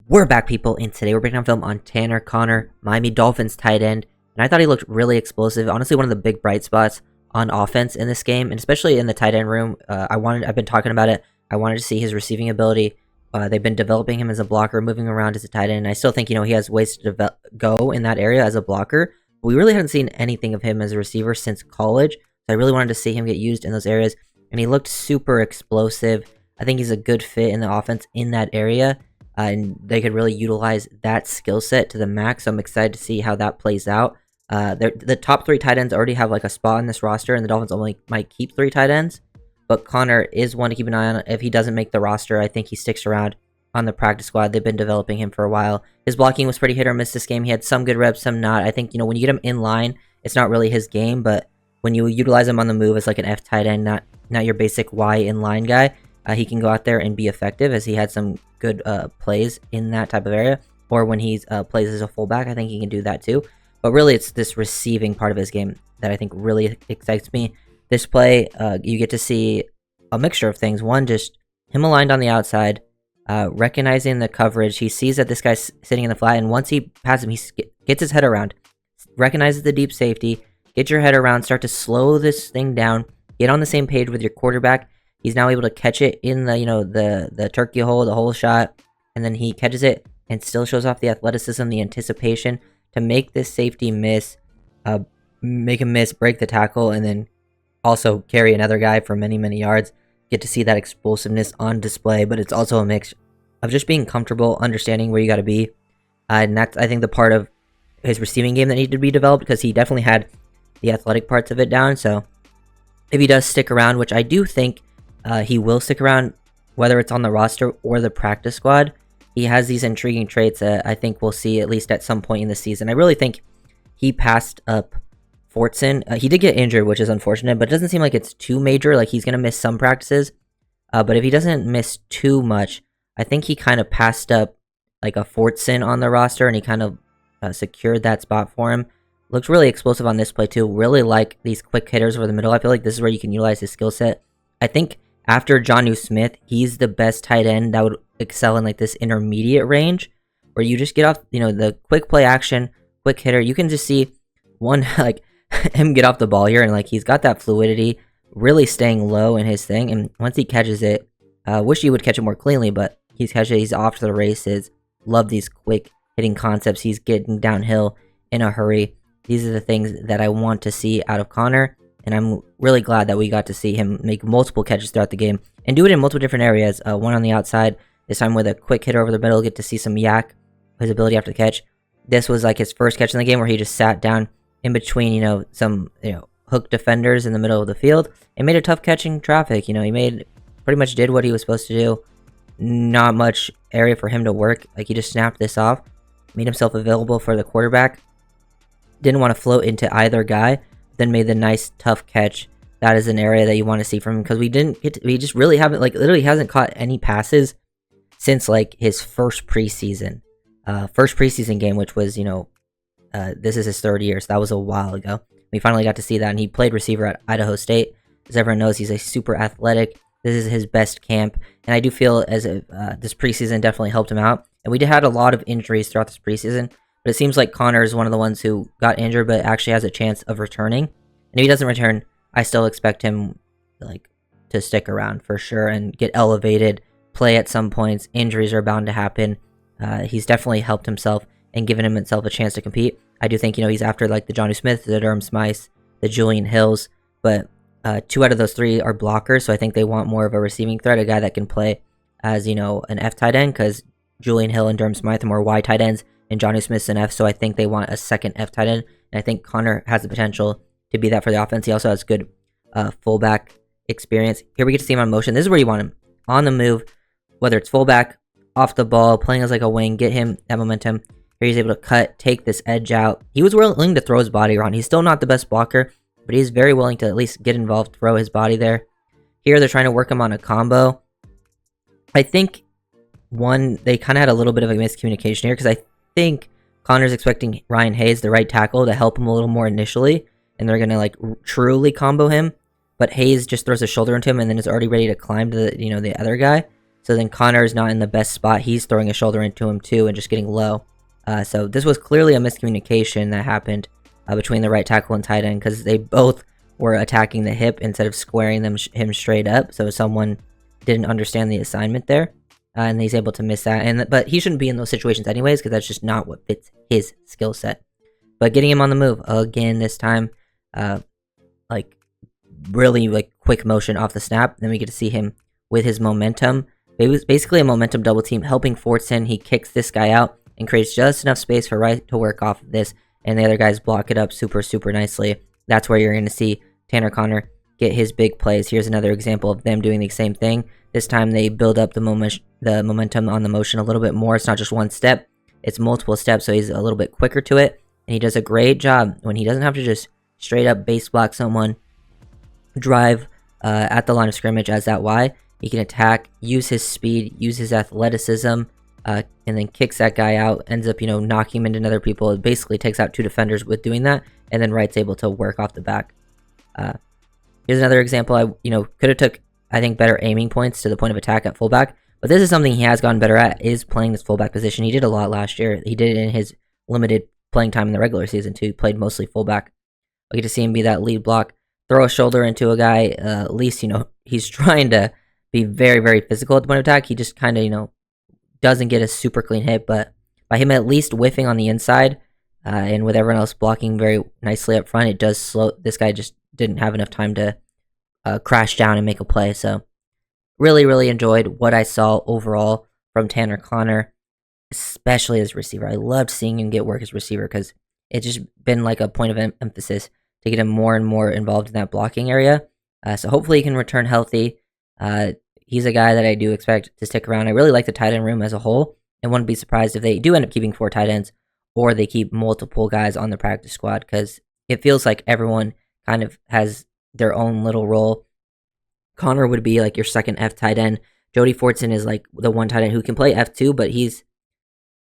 We're back, people, and today we're breaking down film on Tanner Conner, Miami Dolphins tight end, and I thought he looked really explosive. Honestly, one of the big bright spots on offense in this game, and especially in the tight end room. I've been talking about it. I wanted to see his receiving ability. They've been developing him as a blocker, moving around as a tight end. And I still think, he has ways to go in that area as a blocker. But we really haven't seen anything of him as a receiver since college. So I really wanted to see him get used in those areas, and he looked super explosive. I think he's a good fit in the offense in that area. And they could really utilize that skill set to the max. So I'm excited to see how that plays out. The top 3 tight ends already have like a spot in this roster, and the Dolphins only might keep 3 tight ends. But Conner is one to keep an eye on. If he doesn't make the roster, I think he sticks around on the practice squad. They've been developing him for a while. His blocking was pretty hit or miss this game. He had some good reps, some not. I think, when you get him in line, it's not really his game. But when you utilize him on the move as like an F tight end, not your basic Y in line guy, he can go out there and be effective, as he had some good plays in that type of area. Or when he plays as a fullback, I think he can do that too. But really, it's this receiving part of his game that I think really excites me. This play, you get to see a mixture of things. One, just him aligned on the outside, recognizing the coverage. He sees that this guy's sitting in the flat, and once he passes him, he gets his head around, recognizes the deep safety, get your head around, start to slow this thing down, get on the same page with your quarterback. He's now able to catch it in the the turkey hole, the hole shot, and then he catches it and still shows off the athleticism, the anticipation to make this safety miss, make him miss, break the tackle, and then also carry another guy for many, many yards. Get to see that explosiveness on display, but it's also a mix of just being comfortable, understanding where you got to be. And that's, I think, the part of his receiving game that needed to be developed, because he definitely had the athletic parts of it down. So if he does stick around, which I do think he will stick around, whether it's on the roster or the practice squad, he has these intriguing traits that I think we'll see at least at some point in the season. I really think he passed up Fortson. He did get injured, which is unfortunate, but it doesn't seem like it's too major. Like, he's going to miss some practices. But if he doesn't miss too much, I think he kind of passed up like a Fortson on the roster, and he kind of secured that spot for him. Looks really explosive on this play too. Really like these quick hitters over the middle. I feel like this is where you can utilize his skill set. I think after Jonnu Smith, he's the best tight end that would excel in like this intermediate range, where you just get off, the quick play action, quick hitter. You can just see one, like, him get off the ball here, and like he's got that fluidity, really staying low in his thing. And once he catches it, wish he would catch it more cleanly, but he's off to the races. Love these quick hitting concepts. He's getting downhill in a hurry. These are the things that I want to see out of Conner. And I'm really glad that we got to see him make multiple catches throughout the game and do it in multiple different areas. One on the outside, this time with a quick hitter over the middle, get to see some yak, his ability after the catch. This was like his first catch in the game, where he just sat down in between, some, hook defenders in the middle of the field and made a tough catch in traffic. He pretty much did what he was supposed to do. Not much area for him to work. Like, he just snapped this off, made himself available for the quarterback. Didn't want to float into either guy, then made the nice tough catch. That is an area that you want to see from him, because we just really haven't, like, literally hasn't caught any passes since like his first preseason game, which was, this is his 3rd year, so that was a while ago. We finally got to see that, and he played receiver at Idaho State. As everyone knows, he's a super athletic. This is his best camp, and I do feel as if this preseason definitely helped him out. And we had a lot of injuries throughout this preseason, but it seems like Conner is one of the ones who got injured but actually has a chance of returning. And if he doesn't return, I still expect him to stick around for sure and get elevated, play at some points. Injuries are bound to happen. He's definitely helped himself and given himself a chance to compete. I do think, he's after like the Jonnu Smith, the Durham Smythe, the Julian Hills, but 2 out of those 3 are blockers, so I think they want more of a receiving threat, a guy that can play as, an F tight end, because Julian Hill and Durham Smythe are more Y tight ends, and Jonnu Smith's an F, so I think they want a second F tight end, and I think Conner has the potential to be that for the offense. He also has good fullback experience. Here we get to see him on motion. This is where you want him, on the move, whether it's fullback, off the ball, playing as like a wing, get him that momentum. Here he's able to cut, take this edge out. He was willing to throw his body around. He's still not the best blocker, but he's very willing to at least get involved, throw his body there. Here they're trying to work him on a combo. I think, they kind of had a little bit of a miscommunication here, because I think Conner's expecting Ryan Hayes, the right tackle, to help him a little more initially, and they're going to truly combo him. But Hayes just throws a shoulder into him and then is already ready to climb to the other guy. So then Connor is not in the best spot. He's throwing a shoulder into him too and just getting low. So this was clearly a miscommunication that happened between the right tackle and tight end, because they both were attacking the hip instead of squaring him straight up. So someone didn't understand the assignment there, and he's able to miss that. But he shouldn't be in those situations anyways, because that's just not what fits his skill set. But getting him on the move again this time, like really like quick motion off the snap. Then we get to see him with his momentum. It was basically a momentum double team, helping Fortson. He kicks this guy out and creates just enough space for Wright to work off of this, and the other guys block it up super nicely. That's where you're going to see Tanner Connor get his big plays. Here's another example of them doing the same thing. This time they build up the momentum on the motion a little bit more. It's not just one step, it's multiple steps, so he's a little bit quicker to it, and he does a great job when he doesn't have to just straight up base block someone, drive at the line of scrimmage as that Y. He can attack, use his speed, use his athleticism, and then kicks that guy out, ends up, knocking him into other people. It basically takes out 2 defenders with doing that, and then Wright's able to work off the back. Here's another example. I could have took, I think, better aiming points to the point of attack at fullback, but this is something he has gotten better at, is playing this fullback position. He did a lot last year. He did it in his limited playing time in the regular season too. He played mostly fullback. I get to see him be that lead block, throw a shoulder into a guy. At least, he's trying to be very physical at the point of attack. He just kind of, doesn't get a super clean hit, but by him at least whiffing on the inside, and with everyone else blocking very nicely up front, it does slow. This guy just didn't have enough time to crash down and make a play. So really enjoyed what I saw overall from Tanner Connor, especially as receiver. I loved seeing him get work as receiver, because it's just been like a point of emphasis to get him more and more involved in that blocking area. So hopefully he can return healthy. He's a guy that I do expect to stick around. I really like the tight end room as a whole, and wouldn't be surprised if they do end up keeping 4 tight ends, or they keep multiple guys on the practice squad, because it feels like everyone kind of has their own little role. Connor would be like your second F tight end. Jody Fortson is like the one tight end who can play F2, but he's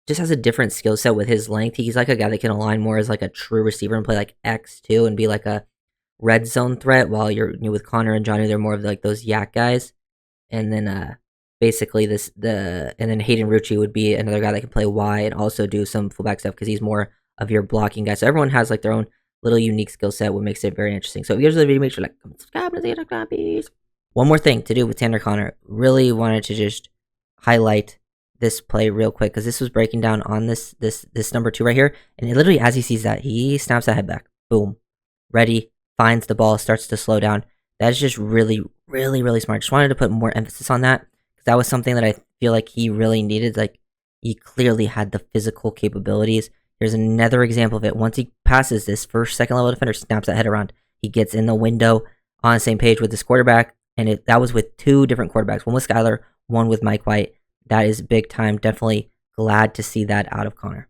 just has a different skill set with his length. He's like a guy that can align more as like a true receiver and play like X2 and be like a red zone threat, while you're with Connor and Johnny, they're more of like those yak guys. And then basically and then Hayden Rucci would be another guy that can play Y and also do some fullback stuff, because he's more of your blocking guy. So everyone has like their own little unique skill set, what makes it very interesting. So if you guys like the video, make sure to like, comment, subscribe, and peace. One more thing to do with Tanner Connor. Really wanted to just highlight this play real quick, because this was breaking down on this number 2 right here, and it literally, as he sees that, he snaps that head back, boom, ready, finds the ball, starts to slow down. That is just really smart. Just wanted to put more emphasis on that, because that was something that I feel like he really needed. Like, he clearly had the physical capabilities. Here's another example of it. Once he passes this first, second level defender, snaps that head around, he gets in the window on the same page with this quarterback, and that was with 2 different quarterbacks. One with Skyler, one with Mike White. That is big time. Definitely glad to see that out of Connor.